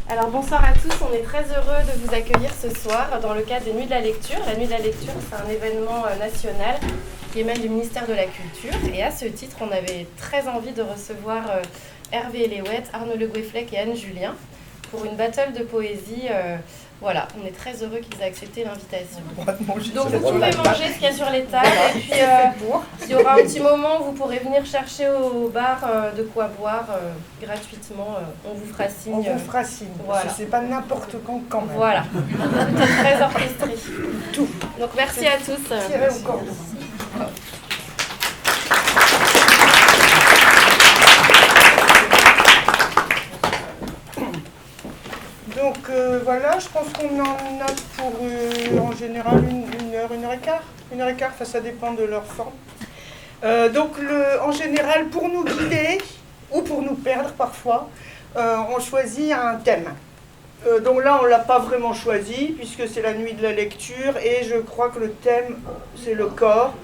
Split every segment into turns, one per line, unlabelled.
Alors bonsoir à tous, on est très heureux de vous accueillir ce soir dans le cadre des Nuits de la Lecture. La Nuit de la Lecture, c'est un événement national qui émane du ministère de la Culture. Et à ce titre, on avait très envie de recevoir Hervé Eléouette, Arnaud Le Gouefflec et Anne Julien pour une battle de poésie. Voilà, on est très heureux qu'ils aient accepté l'invitation. Donc vous pouvez manger ce qu'il y a sur les tables et puis il y aura un petit moment où vous pourrez venir chercher au bar de quoi boire gratuitement. On vous fera signe.
On vous fera signe, voilà. Parce que c'est pas n'importe quand même.
Voilà, c'est très orchestré.
Tout.
Donc merci à tous.
Tirez au cordon. Donc voilà, je pense qu'on en a pour en général une heure et quart. Une heure et quart, ça dépend de leur forme. Donc en général, pour nous guider, ou pour nous perdre parfois, on choisit un thème. Donc là, on ne l'a pas vraiment choisi, puisque c'est la nuit de la lecture, et je crois que le thème, c'est le corps.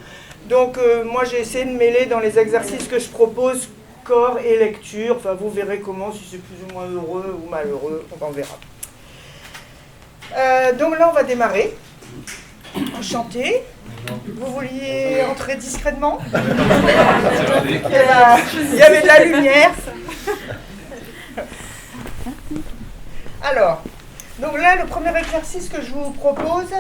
Donc moi, j'ai essayé de mêler dans les exercices que je propose, corps et lecture. Enfin, vous verrez comment, si c'est plus ou moins heureux ou malheureux, on en verra. Donc là, on va démarrer. Enchanté. Vous vouliez entrer discrètement? Il y avait de la lumière. Alors, donc là, le premier exercice que je vous propose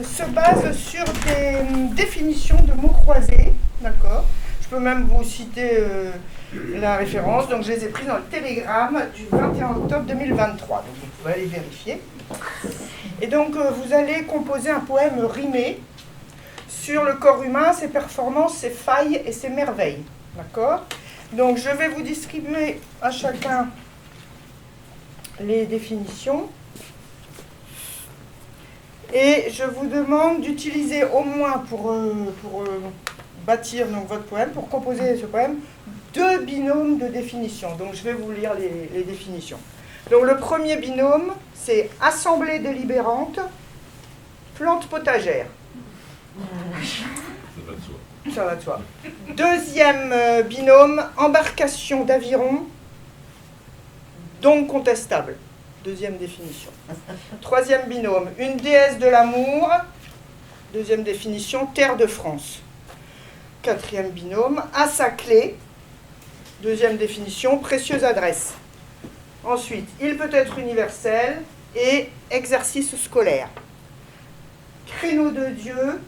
se base sur des définitions de mots croisés. D'accord? Je peux même vous citer la référence. Donc, je les ai prises dans le télégramme du 21 octobre 2023. Donc, vous pouvez aller vérifier. Et donc, vous allez composer un poème rimé sur le corps humain, ses performances, ses failles et ses merveilles. D'accord? Donc, je vais vous distribuer à chacun les définitions. Et je vous demande d'utiliser au moins pour bâtir donc, votre poème, pour composer ce poème, 2 binômes de définition. Donc je vais vous lire les définitions. Donc le premier binôme, c'est assemblée délibérante, plante potagère. Ça va de soi. Deuxième binôme, embarcation d'aviron, donc contestable. Deuxième définition. Troisième binôme, une déesse de l'amour. Deuxième définition, terre de France. Quatrième binôme, à sa clé. Deuxième définition, précieuse adresse. Ensuite, il peut être universel et exercice scolaire. Créneau de Dieu,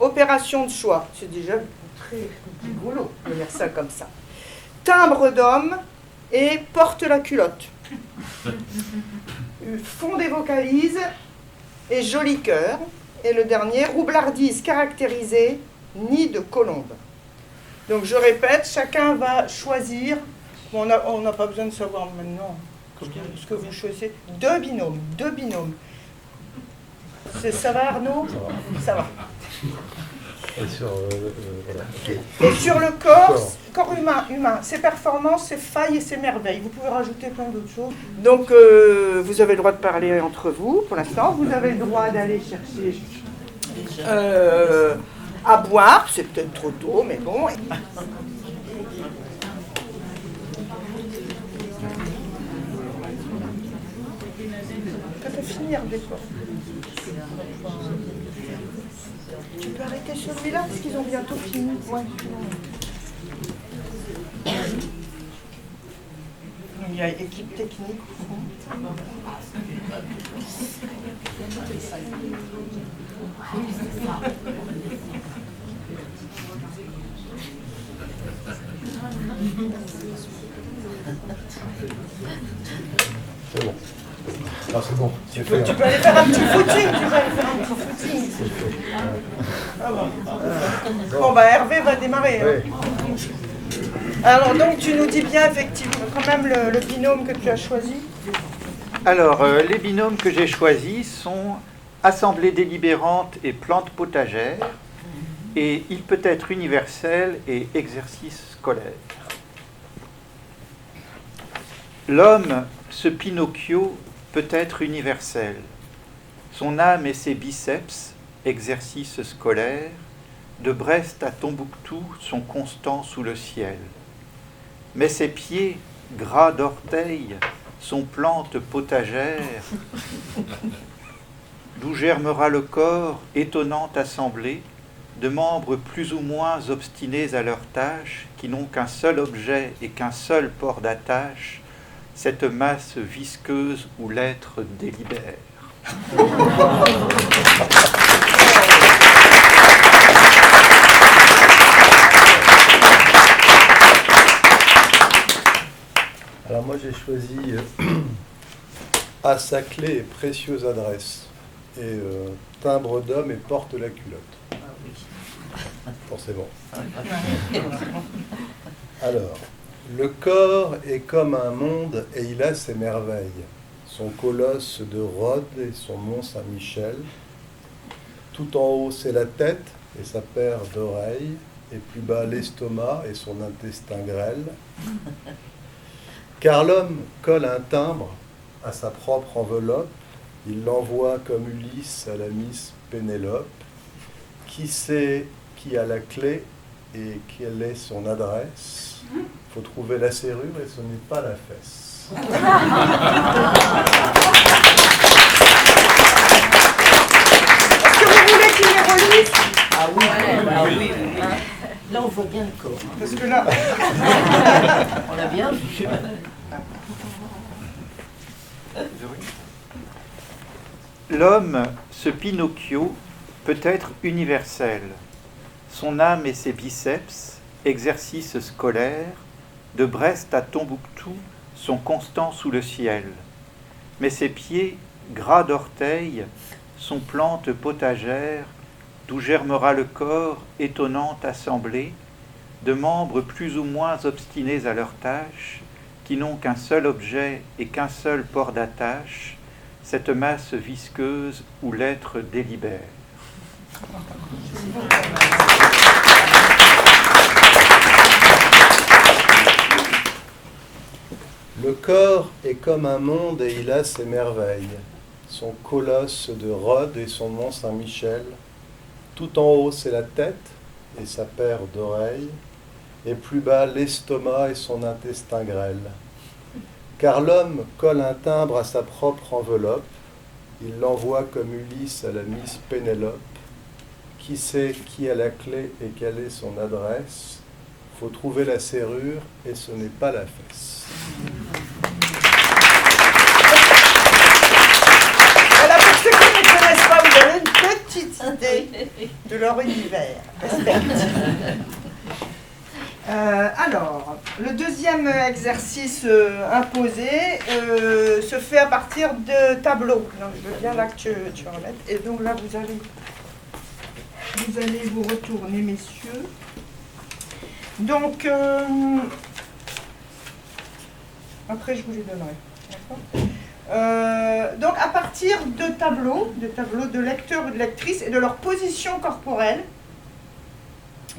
opération de choix. C'est déjà très rigolo de dire ça comme ça. Timbre d'homme et porte la culotte. Fond des vocalises et joli cœur. Et le dernier, roublardise caractérisée, nid de colombe. Donc je répète, chacun va choisir, bon, on n'a pas besoin de savoir maintenant ce que vous choisissez, 2 binômes, 2 binômes. Ça va Arnaud? Ça va. Et sur le corps humain, ses performances, ses failles et ses merveilles. Vous pouvez rajouter plein d'autres choses. Donc, vous avez le droit de parler entre vous, pour l'instant. Vous avez le droit d'aller chercher à boire. C'est peut-être trop tôt, mais bon. Ça peut finir des fois. Tu peux arrêter celui-là parce qu'ils ont bientôt fini. Ouais. Il y a équipe technique.
C'est bon. Non, c'est bon.
Tu peux aller faire un petit footing. Ah bon, bah Hervé va démarrer. Hein. Alors donc tu nous dis bien effectivement quand même le binôme que tu as choisi.
Alors les binômes que j'ai choisis sont assemblée délibérante et plante potagère, et il peut être universel et exercice scolaire. L'homme, ce Pinocchio, peut être universel. Son âme et ses biceps, exercice scolaire, de Brest à Tombouctou sont constants sous le ciel. Mais ses pieds, gras d'orteils, sont plantes potagères, d'où germera le corps, étonnante assemblée, de membres plus ou moins obstinés à leur tâche, qui n'ont qu'un seul objet et qu'un seul port d'attache, cette masse visqueuse où l'être délibère.
Alors moi j'ai choisi à sa clé et précieuse adresse, et timbre d'homme et porte la culotte. Forcément. Alors, le corps est comme un monde et il a ses merveilles. Son colosse de Rhodes et son mont Saint-Michel. Tout en haut c'est la tête et sa paire d'oreilles, et plus bas l'estomac et son intestin grêle. Car l'homme colle un timbre à sa propre enveloppe, il l'envoie comme Ulysse à la Miss Pénélope. Qui sait qui a la clé et quelle est son adresse? Faut trouver la serrure et ce n'est pas la fesse.
Est-ce que vous voulez qu'il les relise?
Ah oui, oui. Là, on voit bien le corps.
Parce que là...
On l'a bien vu.
L'homme, ce Pinocchio, peut être universel. Son âme et ses biceps, exercice scolaire, de Brest à Tombouctou, sont constants sous le ciel. Mais ses pieds, gras d'orteils, sont plantes potagères, d'où germera le corps, étonnante assemblée, de membres plus ou moins obstinés à leur tâche, qui n'ont qu'un seul objet et qu'un seul port d'attache, cette masse visqueuse où l'être délibère.
Le corps est comme un monde et il a ses merveilles. Son colosse de Rhodes et son mont Saint-Michel. Tout en haut c'est la tête et sa paire d'oreilles, et plus bas l'estomac et son intestin grêle. Car l'homme colle un timbre à sa propre enveloppe, il l'envoie comme Ulysse à la Miss Pénélope. Qui sait qui a la clé et quelle est son adresse? Faut trouver la serrure et ce n'est pas la fesse.
Voilà, pour ceux qui ne connaissent pas, vous avez une petite idée de leur univers respectif. Alors, le deuxième exercice imposé se fait à partir de tableaux. Donc, je veux bien là que tu remettes. Et donc là, vous allez vous retourner, messieurs. Donc, après, je vous les donnerai. D'accord ? Donc, à partir de tableaux de lecteurs ou de lectrices et de leur position corporelle,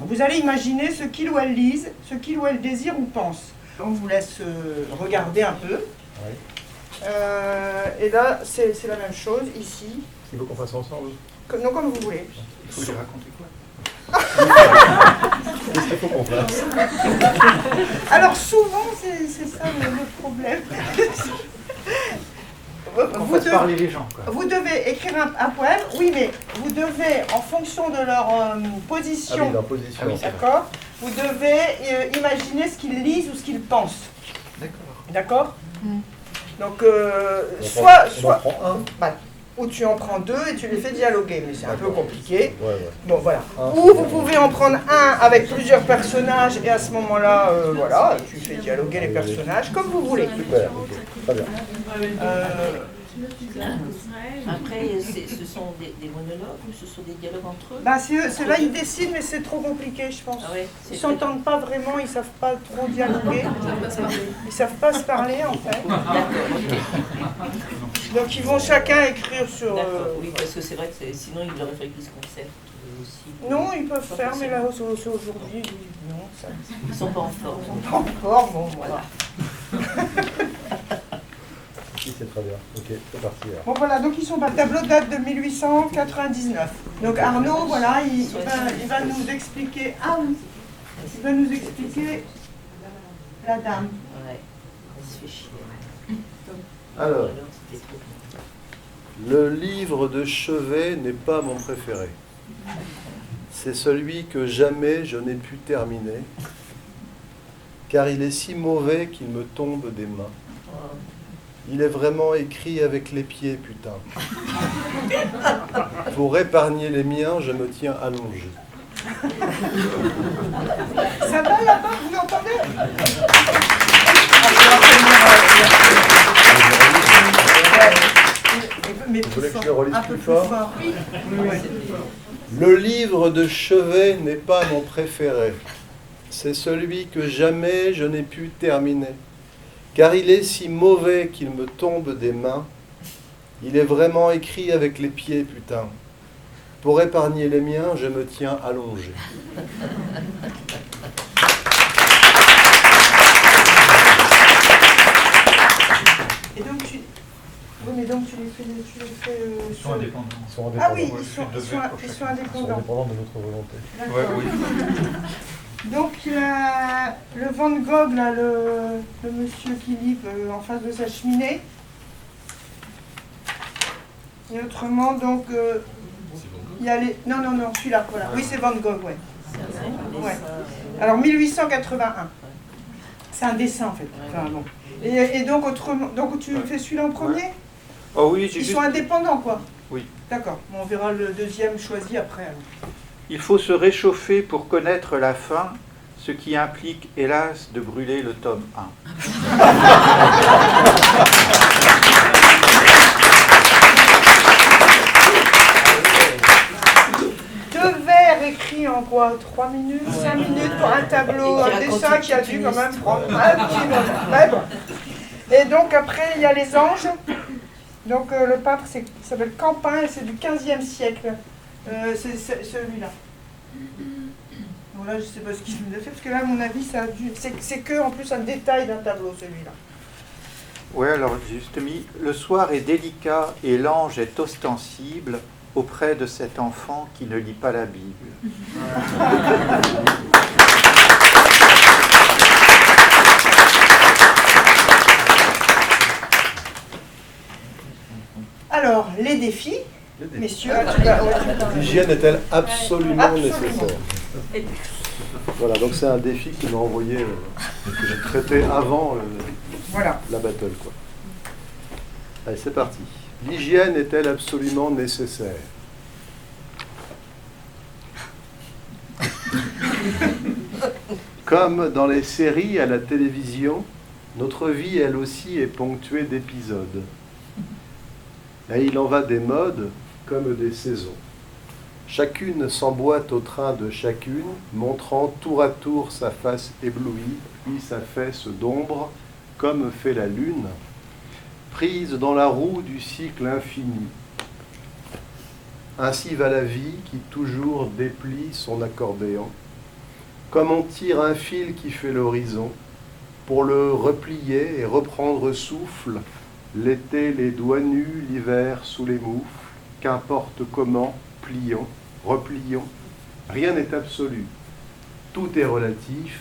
vous allez imaginer ce qu'il ou elle lise, ce qu'il ou elle désire ou pense. On vous laisse regarder un peu.
Oui.
Et là, c'est la même chose, ici.
Il faut qu'on fasse ensemble.
Non, comme vous voulez.
Il faut lui raconter quoi?
Qu'est-ce qu'il faut qu'on fasse?
Alors souvent, c'est ça le problème.
On fasse parler les gens, quoi.
Vous devez écrire un poème, oui, mais vous devez, en fonction de leur position,
Ah oui, leur position.
Ah oui,
d'accord, vous devez imaginer ce qu'ils lisent ou ce qu'ils pensent.
D'accord.
D'accord. Donc,
On
soit
en prend un.
bah, ou tu en prends deux et tu les fais dialoguer, mais c'est un peu compliqué.
Ouais.
Bon, voilà.
Un,
Ou
c'est
vous
bien.
pouvez en prendre un avec plusieurs personnages et à ce moment-là, voilà, tu fais dialoguer les personnages comme vous voulez.
Super, ok. Très bien.
Après, ce sont des monologues ou ce sont des dialogues entre eux?
Bah, c'est là, ils décident, mais c'est trop compliqué, je pense.
Ah ouais,
Ils s'entendent pas vraiment, ils savent pas trop dialoguer. Ils savent pas se parler, en fait. Donc, ils vont chacun écrire sur...
D'accord, oui, parce que c'est vrai que sinon il aurait fallu qu'ils se concertent aussi.
Non, ils peuvent faire, mais là, c'est aujourd'hui, non, ça...
Ils sont pas en forme.
Pas encore, bon, voilà.
Si, c'est très bien. Ok, c'est parti alors.
Bon, voilà, donc ils sont... Le tableau date de 1899. Donc, Arnaud, voilà, il va nous expliquer... Ah oui, il va nous expliquer la dame.
Ouais, elle se fait chier.
Alors, le livre de chevet n'est pas mon préféré. C'est celui que jamais je n'ai pu terminer, car il est si mauvais qu'il me tombe des mains. Il est vraiment écrit avec les pieds, putain. Pour épargner les miens, je me tiens allongé.
Ça va là-bas, vous l'entendez? Mais
Vous voulez que
fort,
je le relise
un peu
plus fort?
Oui.
Le livre de chevet n'est pas mon préféré. C'est celui que jamais je n'ai pu terminer, car il est si mauvais qu'il me tombe des mains. Il est vraiment écrit avec les pieds, putain. Pour épargner les miens, je me tiens allongé.
Et donc tu... Oui, mais donc tu les fais...
Ils sont indépendants.
Ah oui,
Ouais,
ils sont
je suis
indépendants.
Ils sont indépendants de notre volonté.
D'accord.
Ouais, oui.
Donc le Van Gogh, là, le monsieur qui lit en face de sa cheminée. Et autrement, donc, il y a les... Non, celui-là, voilà. Oui, c'est Van Gogh, ouais. Ouais. Alors, 1881. C'est un dessin, en fait. Enfin, bon. Et donc, autrement... Donc, tu fais celui-là en premier?
Oh oui,
Ils sont indépendants, quoi.
Oui.
D'accord. Bon, on verra le deuxième choisi après. Alors.
Il faut se réchauffer pour connaître la fin, ce qui implique, hélas, de brûler le tome 1.
Deux vers écrits en quoi? 3 minutes, 5 minutes pour un tableau, un dessin qui a dû quand même prendre un petit moment. Ouais, bon. Et donc après, il y a les anges. Donc le peintre il s'appelle Campin et c'est du 15e siècle. C'est celui-là. Bon là, je ne sais pas ce qu'il nous a fait, parce que là, à mon avis, ça a dû... C'est que en plus un détail d'un tableau, celui-là.
Oui, alors juste mis, le soir est délicat et l'ange est ostensible auprès de cet enfant qui ne lit pas la Bible.
Alors, les défis, messieurs.
L'hygiène est-elle absolument nécessaire? Voilà, donc c'est un défi qu'il m'a envoyé, que j'ai traité avant
Voilà.
la battle, quoi. Allez, c'est parti. L'hygiène est-elle absolument nécessaire? Comme dans les séries à la télévision, notre vie, elle aussi, est ponctuée d'épisodes. Et il en va des modes comme des saisons. Chacune s'emboîte au train de chacune, montrant tour à tour sa face éblouie, puis sa fesse d'ombre, comme fait la lune, prise dans la roue du cycle infini. Ainsi va la vie qui toujours déplie son accordéon, comme on tire un fil qui fait l'horizon, pour le replier et reprendre souffle, l'été les doigts nus, l'hiver sous les moufles, qu'importe comment, plions, replions, rien n'est absolu, tout est relatif,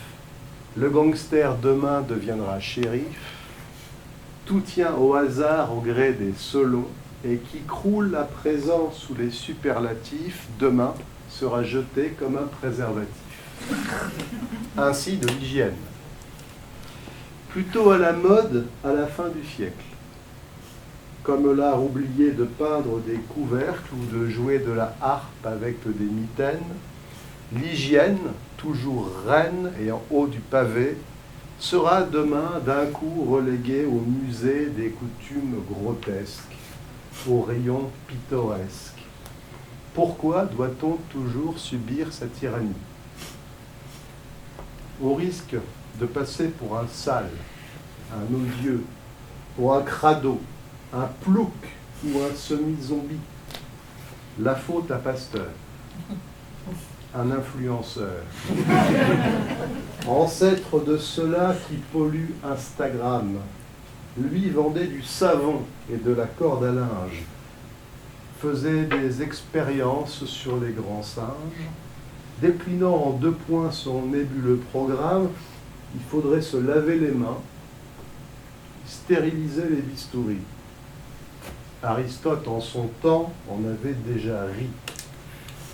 le gangster demain deviendra shérif, tout tient au hasard au gré des solos, et qui croule à présent sous les superlatifs, demain sera jeté comme un préservatif. Ainsi de l'hygiène. Plutôt à la mode à la fin du siècle. Comme l'art oublié de peindre des couvercles ou de jouer de la harpe avec des mitaines, l'hygiène, toujours reine et en haut du pavé, sera demain d'un coup reléguée au musée des coutumes grotesques, au rayon pittoresque. Pourquoi doit-on toujours subir cette tyrannie? Au risque de passer pour un sale, un odieux, pour un crado, un plouc ou un semi-zombie. La faute à Pasteur, un influenceur, ancêtre de ceux-là qui polluent Instagram. Lui vendait du savon et de la corde à linge, faisait des expériences sur les grands singes, déclinant en 2 points son nébuleux programme. Il faudrait se laver les mains, stériliser les bistouris. Aristote, en son temps, en avait déjà ri.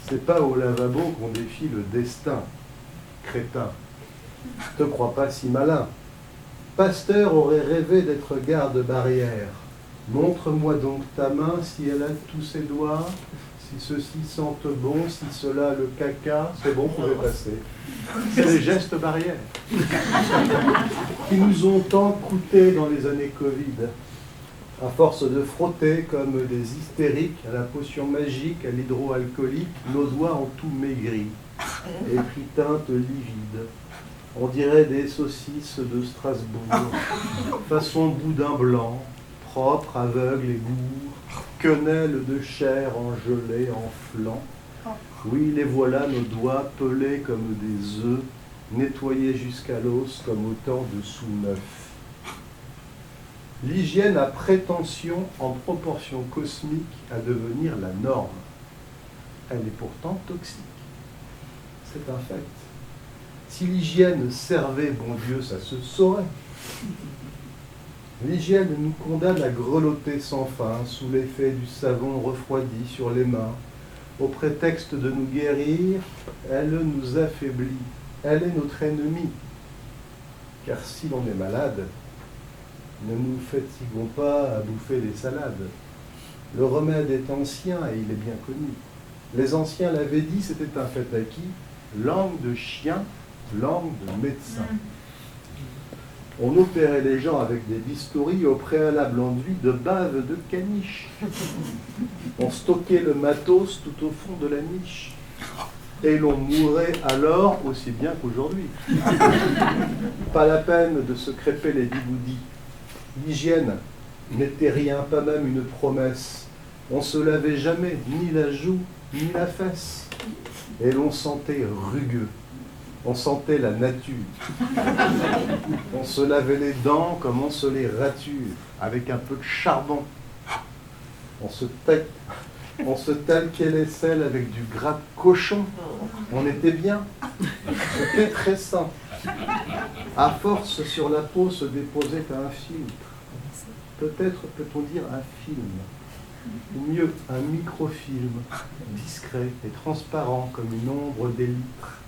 C'est pas au lavabo qu'on défie le destin, crétin. Te crois pas si malin. Pasteur aurait rêvé d'être garde-barrière. Montre-moi donc ta main si elle a tous ses doigts, si ceci sente bon, si cela le caca, c'est bon, vous pouvez passer. C'est les gestes barrières qui nous ont tant coûté dans les années Covid. À force de frotter comme des hystériques à la potion magique, à l'hydroalcoolique, nos doigts ont tout maigri et pris teinte livide. On dirait des saucisses de Strasbourg, façon boudin blanc, propre, aveugle et gourd, quenelle de chair en gelée, en flanc. Oui, les voilà nos doigts pelés comme des œufs, nettoyés jusqu'à l'os comme autant de sous-neuf. L'hygiène a prétention, en proportion cosmique, à devenir la norme. Elle est pourtant toxique. C'est un fait. Si l'hygiène servait bon Dieu, ça se saurait. L'hygiène nous condamne à grelotter sans fin, sous l'effet du savon refroidi sur les mains. Au prétexte de nous guérir, elle nous affaiblit. Elle est notre ennemie. Car si l'on est malade, ne nous fatiguons pas à bouffer des salades. Le remède est ancien et il est bien connu. Les anciens l'avaient dit, c'était un fait acquis. Langue de chien, langue de médecin. On opérait les gens avec des bistouris au préalable enduit de bave de caniche. On stockait le matos tout au fond de la niche. Et l'on mourait alors aussi bien qu'aujourd'hui. Pas la peine de se crêper les bigoudis. L'hygiène n'était rien, pas même une promesse. On se lavait jamais, ni la joue, ni la fesse. Et l'on sentait rugueux. On sentait la nature. On se lavait les dents comme on se les rature, avec un peu de charbon. On se talquait les selles avec du gras de cochon. On était bien. C'était très sain. À force, sur la peau se déposait un filtre. Peut-être peut-on dire un film, ou mieux un microfilm, discret et transparent comme une ombre d'élytre,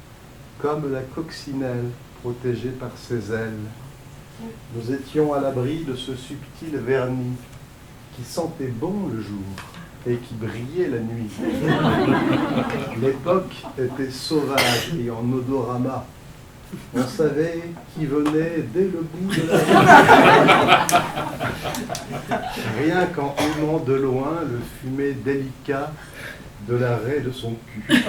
comme la coccinelle protégée par ses ailes. Nous étions à l'abri de ce subtil vernis qui sentait bon le jour et qui brillait la nuit. L'époque était sauvage et en odorama. On savait qui venait dès le bout de la rue. Rien qu'en humant de loin le fumet délicat de l'arrêt de son cul.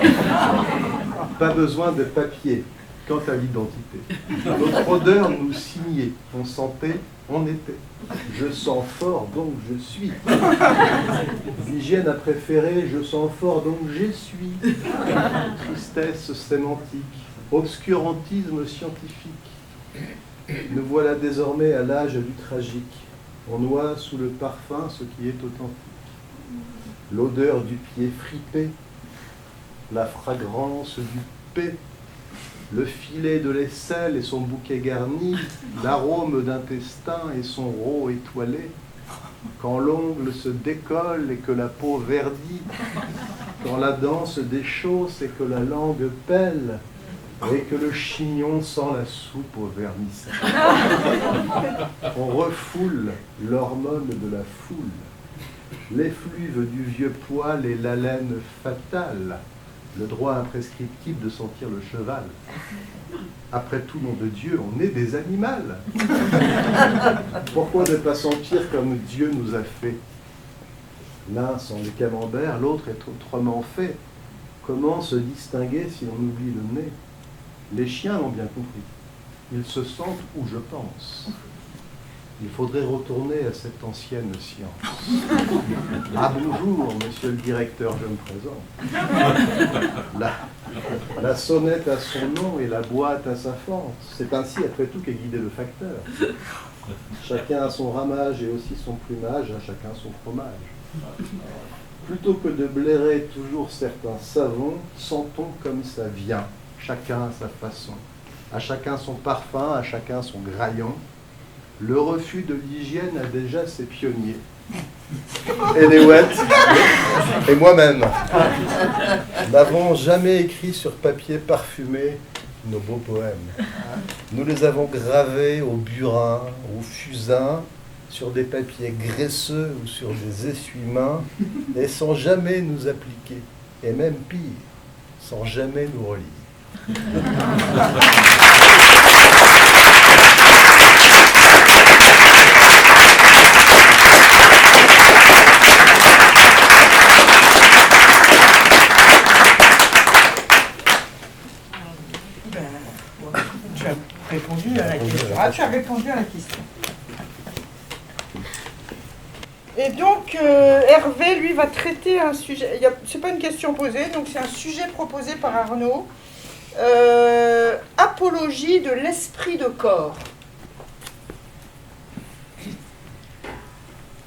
Pas besoin de papier quant à l'identité. Notre odeur nous signait. On sentait, on était. Je sens fort, donc je suis. L'hygiène a préféré, je sens fort, donc j'essuie. Tristesse sémantique. Obscurantisme scientifique. Nous voilà désormais à l'âge du tragique. On noie sous le parfum ce qui est authentique. L'odeur du pied fripé, la fragrance du paix, le filet de l'aisselle et son bouquet garni, l'arôme d'intestin et son rot étoilé. Quand l'ongle se décolle et que la peau verdit, quand la dent se déchausse et que la langue pèle, et que le chignon sent la soupe au vermicelle. On refoule l'hormone de la foule, l'effluve du vieux poil et l'haleine fatale, le droit imprescriptible de sentir le cheval. Après tout, nom de Dieu, on est des animaux. Pourquoi ne pas sentir comme Dieu nous a fait? L'un sent le camembert, l'autre est autrement fait. Comment se distinguer si l'on oublie le nez? Les chiens l'ont bien compris. Ils se sentent où je pense. Il faudrait retourner à cette ancienne science. Ah bonjour, monsieur le directeur, je me présente. La sonnette a son nom et la boîte a sa fente. C'est ainsi, après tout, qu'est guidé le facteur. Chacun a son ramage et aussi son plumage, à chacun son fromage. Plutôt que de blairer toujours certains savons, sentons comme ça vient. Chacun à sa façon, à chacun son parfum, à chacun son graillon. Le refus de l'hygiène a déjà ses pionniers. Eliot et moi-même n'avons jamais écrit sur papier parfumé nos beaux poèmes. Nous les avons gravés au burin, au fusain, sur des papiers graisseux ou sur des essuie-mains, et sans jamais nous appliquer, et même pire, sans jamais nous relire.
Tu as répondu à la question. Ah, tu as répondu à la question. Et donc, Hervé, lui, va traiter un sujet. C'est pas une question posée, donc c'est un sujet proposé par Arnaud. Apologie de l'esprit de corps.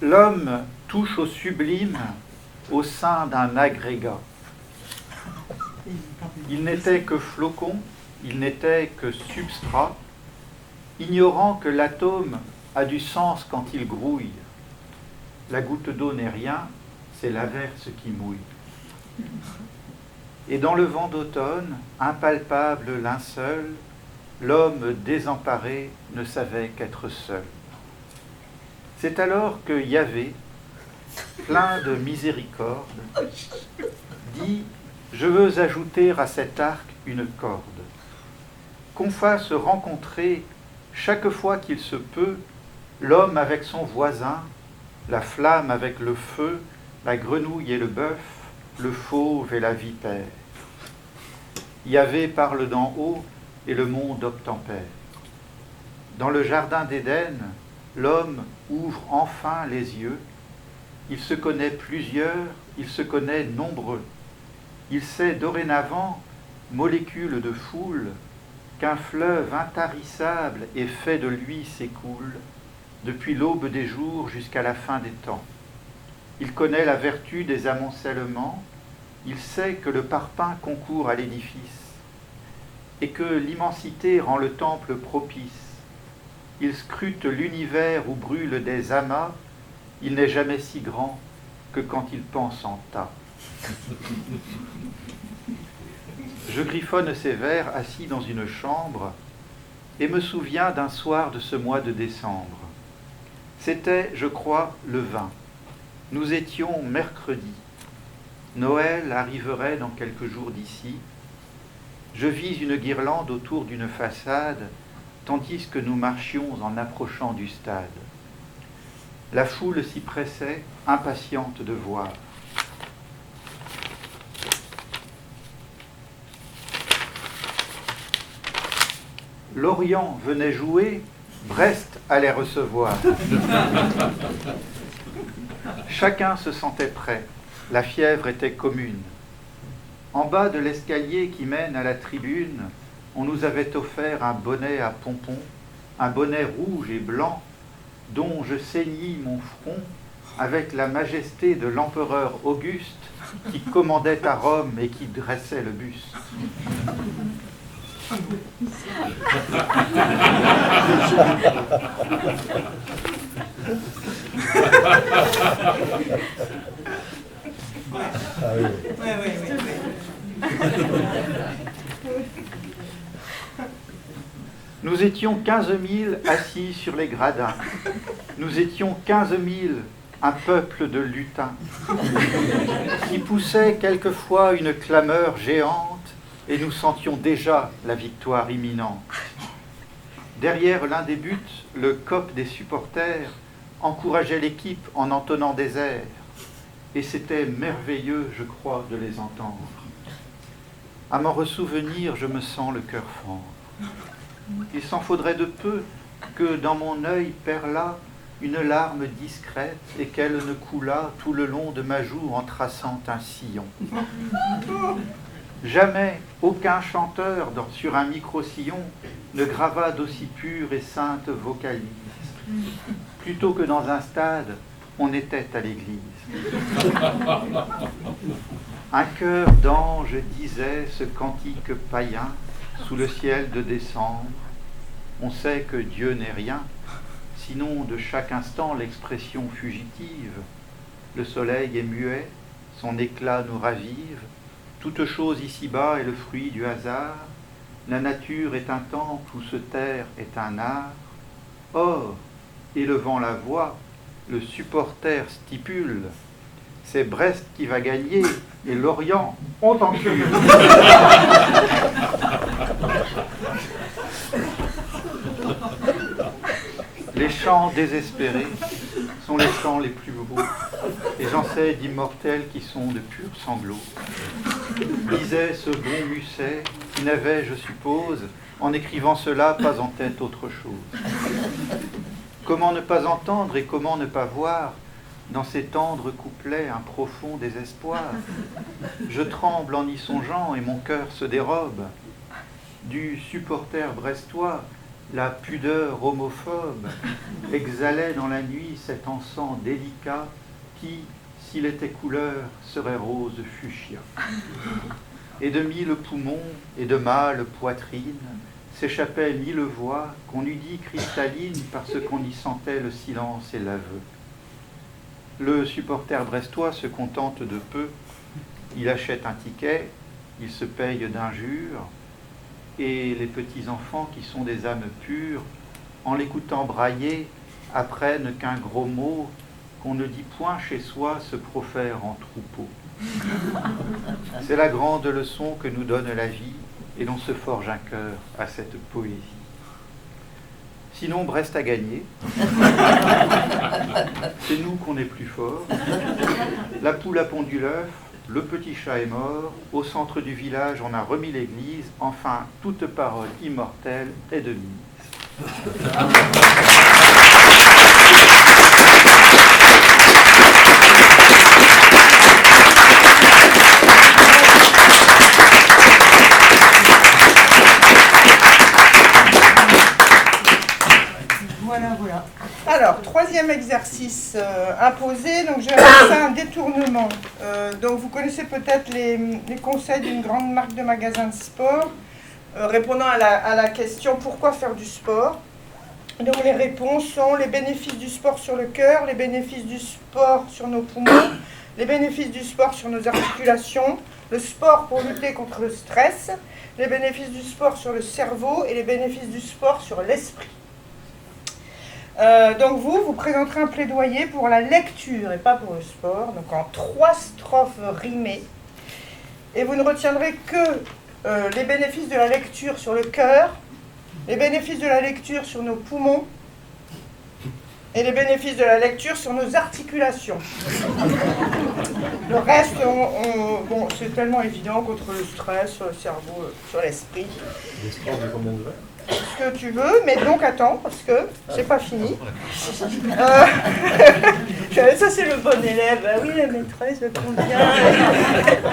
L'homme touche au sublime au sein d'un agrégat. Il n'était que flocon, il n'était que substrat, ignorant que l'atome a du sens quand il grouille. La goutte d'eau n'est rien, c'est l'averse qui mouille. Et dans le vent d'automne, impalpable linceul, l'homme désemparé ne savait qu'être seul. C'est alors que Yahvé, plein de miséricorde, dit « Je veux ajouter à cet arc une corde, qu'on fasse rencontrer chaque fois qu'il se peut l'homme avec son voisin, la flamme avec le feu, la grenouille et le bœuf, le fauve et la vipère. Yahvé parle d'en haut et le monde obtempère. Dans le jardin d'Éden, l'homme ouvre enfin les yeux. Il se connaît plusieurs, il se connaît nombreux. Il sait dorénavant, molécule de foule, qu'un fleuve intarissable et fait de lui s'écoule, depuis l'aube des jours jusqu'à la fin des temps. Il connaît la vertu des amoncellements, il sait que le parpaing concourt à l'édifice, et que l'immensité rend le temple propice. Il scrute l'univers où brûlent des amas, il n'est jamais si grand que quand il pense en tas. Je griffonne ces vers assis dans une chambre et me souviens d'un soir de ce mois de décembre. C'était, je crois, le 20. Nous étions mercredi. Noël arriverait dans quelques jours d'ici. Je vis une guirlande autour d'une façade, tandis que nous marchions en approchant du stade. La foule s'y pressait, impatiente de voir. Lorient venait jouer, Brest allait recevoir. Chacun se sentait prêt, la fièvre était commune. En bas de l'escalier qui mène à la tribune, on nous avait offert un bonnet à pompons, un bonnet rouge et blanc, dont je ceignis mon front avec la majesté de l'empereur Auguste qui commandait à Rome et qui dressait le buste.
Ah oui.
Nous étions 15 000 assis sur les gradins. Nous étions 15 000, un peuple de lutins, qui poussait quelquefois une clameur géante, et nous sentions déjà la victoire imminente. Derrière l'un des buts, le cop des supporters encourageait l'équipe en entonnant des airs, et c'était merveilleux, je crois, de les entendre. À m'en ressouvenir, je me sens le cœur fendre. Il s'en faudrait de peu que dans mon œil perlât une larme discrète et qu'elle ne coulât tout le long de ma joue en traçant un sillon. Jamais aucun chanteur sur un micro-sillon ne grava d'aussi pure et sainte vocalise. Plutôt que dans un stade, on était à l'église. Un chœur d'anges disait ce cantique païen sous le ciel de décembre. On sait que Dieu n'est rien, sinon de chaque instant l'expression fugitive. Le soleil est muet, son éclat nous ravive, toute chose ici-bas est le fruit du hasard, la nature est un temple où se taire est un art. Or, élevant la voix, le supporter stipule, c'est Brest qui va gagner et Lorient, on t'encule. Les chants désespérés sont les chants les plus beaux, et j'en sais d'immortels qui sont de purs sanglots. Disait ce bon Musset, qui n'avait, je suppose, en écrivant cela, pas en tête autre chose. Comment ne pas entendre et comment ne pas voir dans ces tendres couplets un profond désespoir? Je tremble en y songeant et mon cœur se dérobe. Du supporter brestois, la pudeur homophobe exhalait dans la nuit cet encens délicat qui, s'il était couleur, serait rose fuchsia. Et de mille poumons et de mâle poitrine s'échappaient mille voix qu'on eût dit cristallines parce qu'on y sentait le silence et l'aveu. Le supporter brestois se contente de peu. Il achète un ticket, il se paye d'injures, et les petits-enfants qui sont des âmes pures, en l'écoutant brailler, apprennent qu'un gros mot qu'on ne dit point chez soi se profère en troupeau. C'est la grande leçon que nous donne la vie, et l'on se forge un cœur à cette poésie. Sinon, Brest a gagné. C'est nous qu'on est plus forts. La poule a pondu l'œuf, le petit chat est mort, au centre du village on a remis l'église, enfin toute parole immortelle est de mise.
Voilà. Alors, troisième exercice imposé, donc je vais lancer un détournement. Donc vous connaissez peut-être les conseils d'une grande marque de magasins de sport, répondant à la question pourquoi faire du sport. Donc les réponses sont les bénéfices du sport sur le cœur, les bénéfices du sport sur nos poumons, les bénéfices du sport sur nos articulations, le sport pour lutter contre le stress, les bénéfices du sport sur le cerveau et les bénéfices du sport sur l'esprit. Donc vous présenterez un plaidoyer pour la lecture et pas pour le sport, donc en 3 strophes rimées. Et vous ne retiendrez que les bénéfices de la lecture sur le cœur, les bénéfices de la lecture sur nos poumons et les bénéfices de la lecture sur nos articulations. Le reste, bon, c'est tellement évident contre le stress, sur le cerveau, sur l'esprit.
Des strophes de combien de vers?
Ce que tu veux, mais donc attends, parce que c'est pas fini. Ça c'est le bon élève. Ah oui, la maîtresse, combien?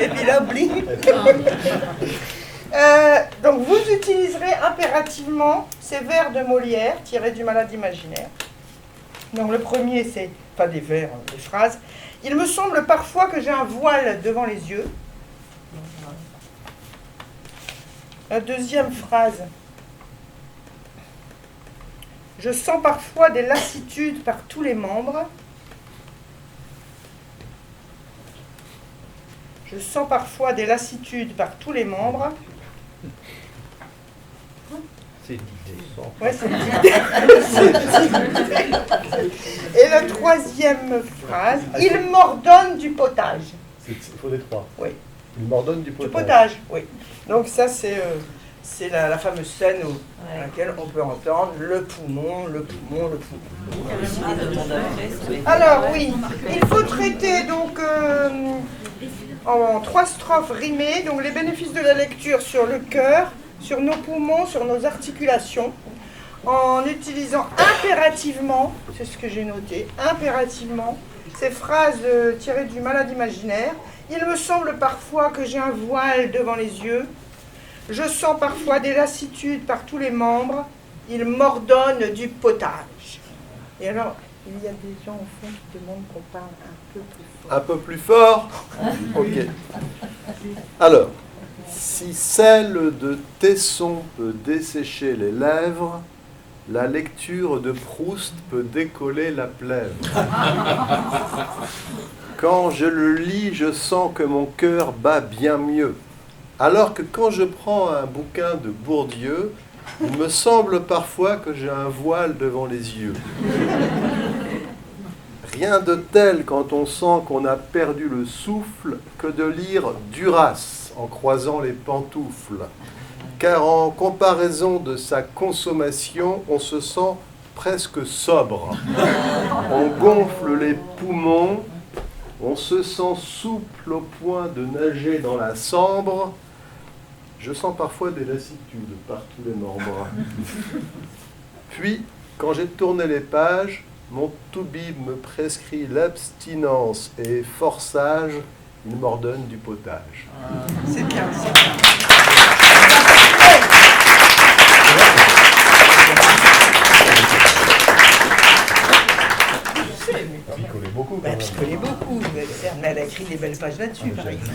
Et puis là, bling. Donc vous utiliserez impérativement ces vers de Molière, tirés du Malade imaginaire. Donc le premier, c'est, pas des vers, des phrases. Il me semble parfois que j'ai un voile devant les yeux. La deuxième phrase. Je sens parfois des lassitudes par tous les membres. Je sens parfois des lassitudes par tous les membres.
C'est l'idée.
Ouais, c'est l'idée. Et la troisième phrase, il m'ordonne du potage.
Il faut des 3.
Oui.
Il m'ordonne du potage.
Du potage, oui. Donc ça, c'est la fameuse scène dans laquelle on peut entendre le poumon, le poumon, le poumon. Alors oui, il faut traiter donc en 3 strophes rimées, donc les bénéfices de la lecture sur le cœur, sur nos poumons, sur nos articulations, en utilisant impérativement, c'est ce que j'ai noté, impérativement, ces phrases tirées du Malade imaginaire. Il me semble parfois que j'ai un voile devant les yeux. Je sens parfois des lassitudes par tous les membres. Il m'ordonne du potage. Et alors, il y a des gens au fond qui demandent qu'on parle un peu plus fort.
Un peu plus fort? Ok. Alors, si celle de Tesson peut dessécher les lèvres, La lecture de Proust peut décoller la plèvre. Quand je le lis, je sens que mon cœur bat bien mieux. Alors que quand je prends un bouquin de Bourdieu, il me semble parfois que j'ai un voile devant les yeux. Rien de tel quand on sent qu'on a perdu le souffle que de lire Duras en croisant les pantoufles. Car en comparaison de sa consommation, on se sent presque sobre. On gonfle les poumons, on se sent souple au point de nager dans la Sambre. Je sens parfois des lassitudes par tous les membres. Puis, quand j'ai tourné les pages, mon toubib me prescrit l'abstinence et fort sage, il m'ordonne du potage.
C'est bien, c'est bien.
Picolait beaucoup quand
Elle
même.
picolait beaucoup. Elle a écrit des belles pages là-dessus, par exemple.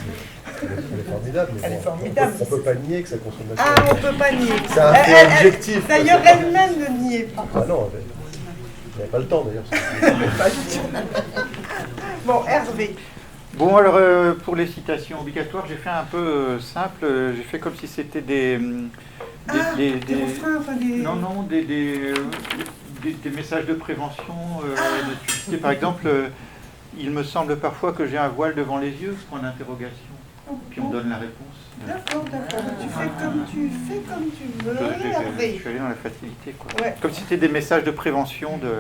Elle est formidable. Mais
Elle est
bon,
formidable.
On peut pas nier que sa consommation.
Ah, on peut pas nier.
C'est un fait objectif.
D'ailleurs, elle-même ne niait pas.
Ah non, il n'y a pas le temps d'ailleurs.
Pas du tout. Bon, Hervé.
Bon, alors pour les citations obligatoires, j'ai fait un peu simple. J'ai fait comme si c'était des
refrains, enfin des...
Non, des messages de prévention. De publicité. Par exemple, il me semble parfois que j'ai un voile devant les yeux, point d'interrogation. Puis on donne la réponse.
D'accord. Tu fais comme tu veux, Hervé.
Je suis allé dans la facilité, quoi.
Ouais.
Comme si c'était des messages de prévention de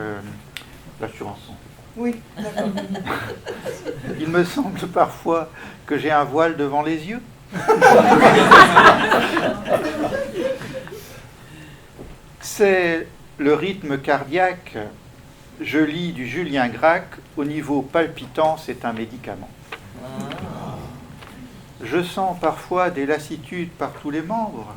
l'assurance santé.
Oui, d'accord.
Il me semble parfois que j'ai un voile devant les yeux. C'est le rythme cardiaque. Je lis du Julien Gracq. Au niveau palpitant, c'est un médicament. Je sens parfois des lassitudes par tous les membres.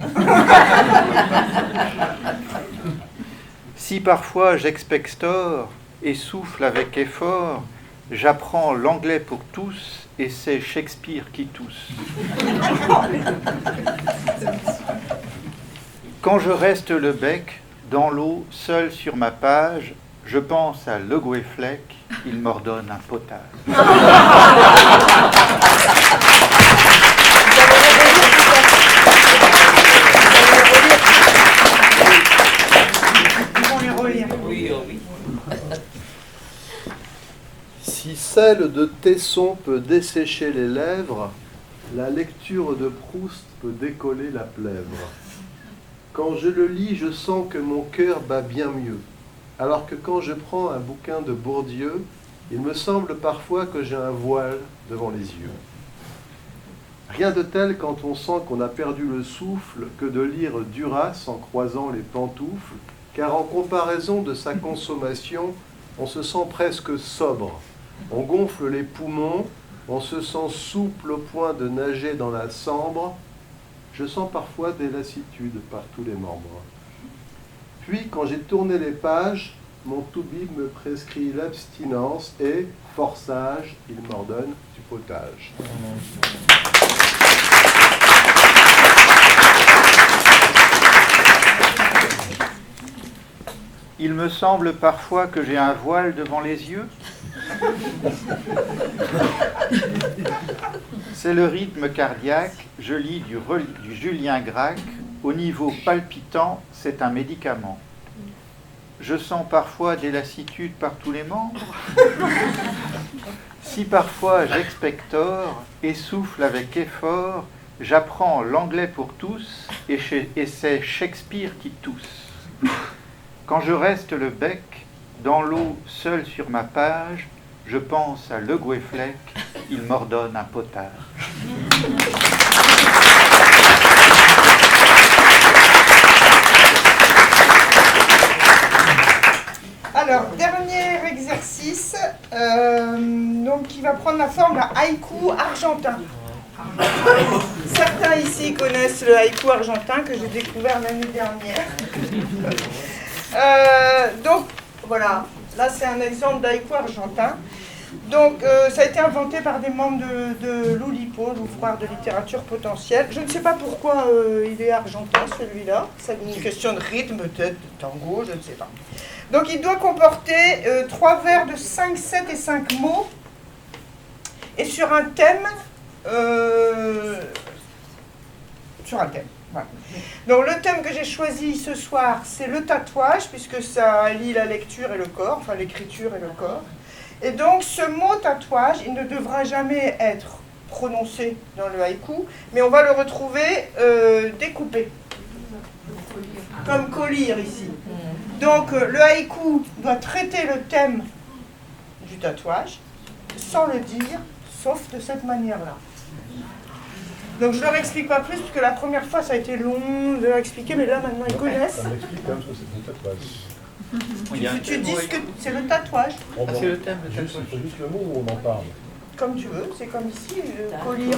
Si parfois j'expectore et souffle avec effort, j'apprends l'anglais pour tous et c'est Shakespeare qui tousse. Quand je reste le bec dans l'eau, seul sur ma page, je pense à Le Goueflec, il m'ordonne un potage.
Oui.
Si celle de Tesson peut dessécher les lèvres, la lecture de Proust peut décoller la plèvre. Quand je le lis, je sens que mon cœur bat bien mieux. Alors que quand je prends un bouquin de Bourdieu, il me semble parfois que j'ai un voile devant les yeux. Rien de tel quand on sent qu'on a perdu le souffle que de lire Duras en croisant les pantoufles, car en comparaison de sa consommation, on se sent presque sobre. On gonfle les poumons, on se sent souple au point de nager dans la Sambre. Je sens parfois des lassitudes par tous les membres. Puis, quand j'ai tourné les pages, mon toubib me prescrit l'abstinence et, fort sage, il m'ordonne du potage.
Il me semble parfois que j'ai un voile devant les yeux. C'est le rythme cardiaque. Je lis du Julien Gracq. Au niveau palpitant, c'est un médicament. Je sens parfois des lassitudes par tous les membres. Si parfois j'expectore et souffle avec effort, j'apprends l'anglais pour tous et c'est Shakespeare qui tousse. Quand je reste le bec dans l'eau seul sur ma page, je pense à Le Goueflec, il m'ordonne un potage.
Alors, dernier exercice, donc qui va prendre la forme d'un haïku argentin. Certains ici connaissent le haïku argentin que j'ai découvert l'année dernière. Donc, voilà, là c'est un exemple d'haïku argentin. Donc, ça a été inventé par des membres de l'Oulipo, l'ouvroir de littérature potentielle. Je ne sais pas pourquoi il est argentin, celui-là. C'est une question de rythme, peut-être de tango, je ne sais pas. Donc, il doit comporter 3 vers de 5, 7 et 5 mots. Et sur un thème... Voilà. Donc, le thème que j'ai choisi ce soir, c'est le tatouage, puisque ça allie la lecture et le corps, enfin l'écriture et le corps. Et donc, ce mot tatouage, il ne devra jamais être prononcé dans le haïku, mais on va le retrouver découpé, comme collier ici. Donc, le haïku doit traiter le thème du tatouage, sans le dire, sauf de cette manière-là. Donc, je ne leur explique pas plus, parce que la première fois, ça a été long de leur expliquer, mais là, maintenant, ils connaissent.
Ça m'explique quand même ce que c'est le tatouage.
Tu dis que c'est le tatouage.
C'est le thème, le
Il faut juste le mot où on en parle.
Comme tu veux, c'est comme ici, collier.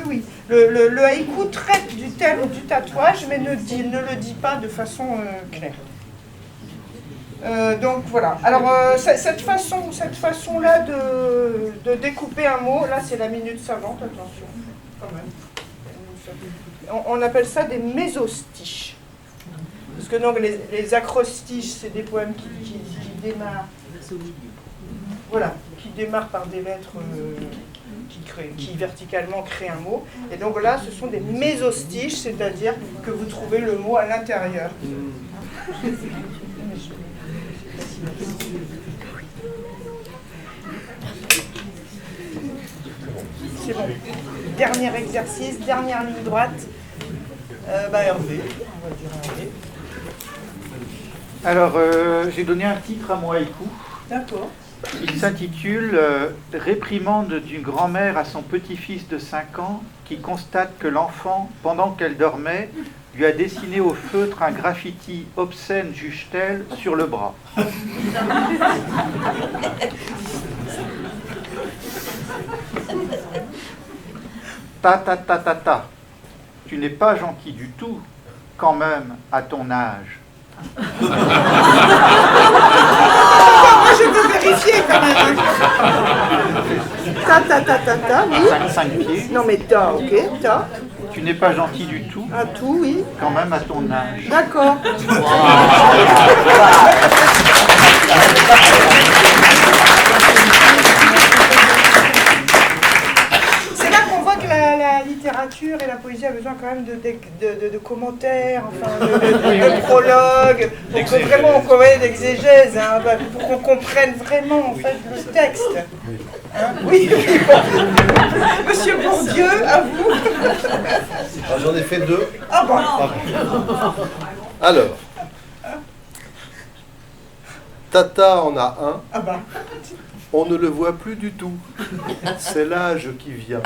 Oui. Le haïku traite du thème du tatouage, mais ne le dit pas de façon claire. Donc voilà. Alors cette façon-là de découper un mot, là c'est la minute savante, attention, quand même. On appelle ça des mésostiches. Parce que donc les acrostiches, c'est des poèmes qui démarrent. Voilà, qui démarrent par des lettres qui verticalement créent un mot. Et donc là, ce sont des mésostiches, c'est-à-dire que vous trouvez le mot à l'intérieur. C'est bon. Dernier exercice, dernière ligne droite. Hervé, on va dire Hervé.
Alors, j'ai donné un titre à mon haïku.
D'accord.
Il s'intitule « Réprimande d'une grand-mère à son petit-fils de 5 ans qui constate que l'enfant, pendant qu'elle dormait, lui a dessiné au feutre un graffiti obscène, juge-t-elle, sur le bras. » Ta, tu n'es pas gentil du tout, quand même, à ton âge.
Moi, je peux vérifier quand même. Ta, oui.
5 pieds.
Non, mais ta, ok, ta.
Tu n'es pas gentil du tout,
À tout, oui.
quand même, à ton âge.
D'accord. C'est là qu'on voit que la littérature et la poésie a besoin quand même de commentaires, enfin, de prologues, pour que vraiment on connaisse d'exégèse, hein, pour qu'on comprenne vraiment en fait le texte. Hein, oui. Monsieur Bourdieu, à vous.
Ah, j'en ai fait 2.
Ah bon.
Alors, Tata en a un,
Ah bah.
on ne le voit plus du tout. C'est l'âge qui vient.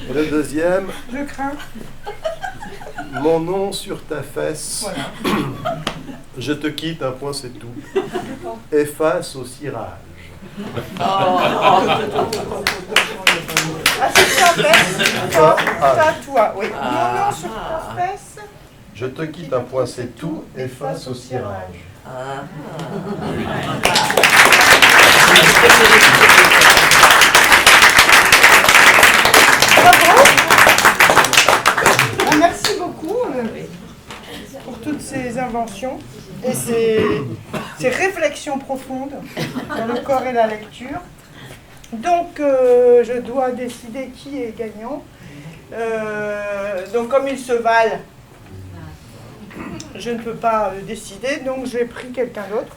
Et le deuxième,
Je crains.
mon nom sur ta fesse.
Voilà.
Je te quitte, un point c'est tout. Efface au cirage.
Ah, c'est ta fesse. Toi, oui. Mon nom sur ta fesse.
Je te quitte, un point c'est tout. Efface au cirage.
Bravo. Merci beaucoup pour toutes ces inventions et ces réflexions profondes sur le corps et la lecture. Donc, je dois décider qui est gagnant. Donc, comme ils se valent, je ne peux pas décider, donc j'ai pris quelqu'un d'autre.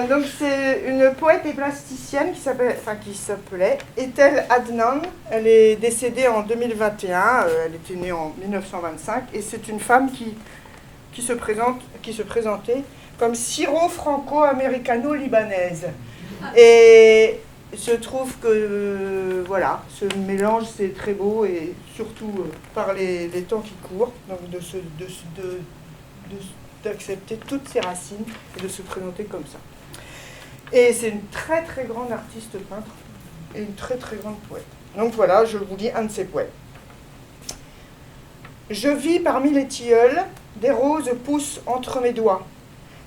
Donc c'est une poète et plasticienne qui s'appelait Ethel Adnan. Elle est décédée en 2021, elle était née en 1925, et c'est une femme qui se présentait comme syro-franco-américano-libanaise. Et il se trouve que voilà, ce mélange c'est très beau et surtout par les temps qui courent, donc d'accepter toutes ses racines et de se présenter comme ça. Et c'est une très très grande artiste peintre et une très très grande poète. Donc voilà, je vous lis un de ses poèmes. Je vis parmi les tilleuls, des roses poussent entre mes doigts.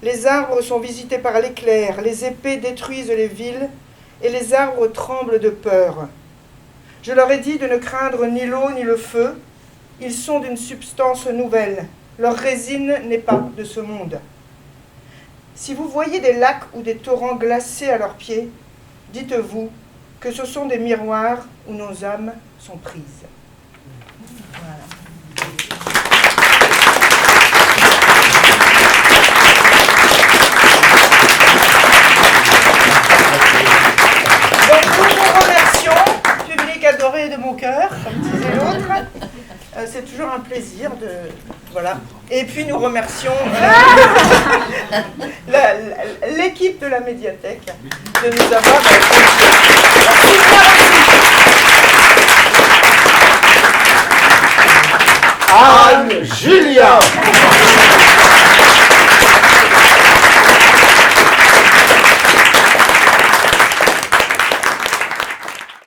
Les arbres sont visités par l'éclair, les épées détruisent les villes, et les arbres tremblent de peur. Je leur ai dit de ne craindre ni l'eau ni le feu. Ils sont d'une substance nouvelle. Leur résine n'est pas de ce monde. Si vous voyez des lacs ou des torrents glacés à leurs pieds, dites-vous que ce sont des miroirs où nos âmes sont prises. Voilà. Donc nous vous remercions, public adoré de mon cœur, comme disait l'autre. C'est toujours un plaisir de... Voilà. Et puis nous remercions l'équipe de la médiathèque de nous avoir
Anne Julien.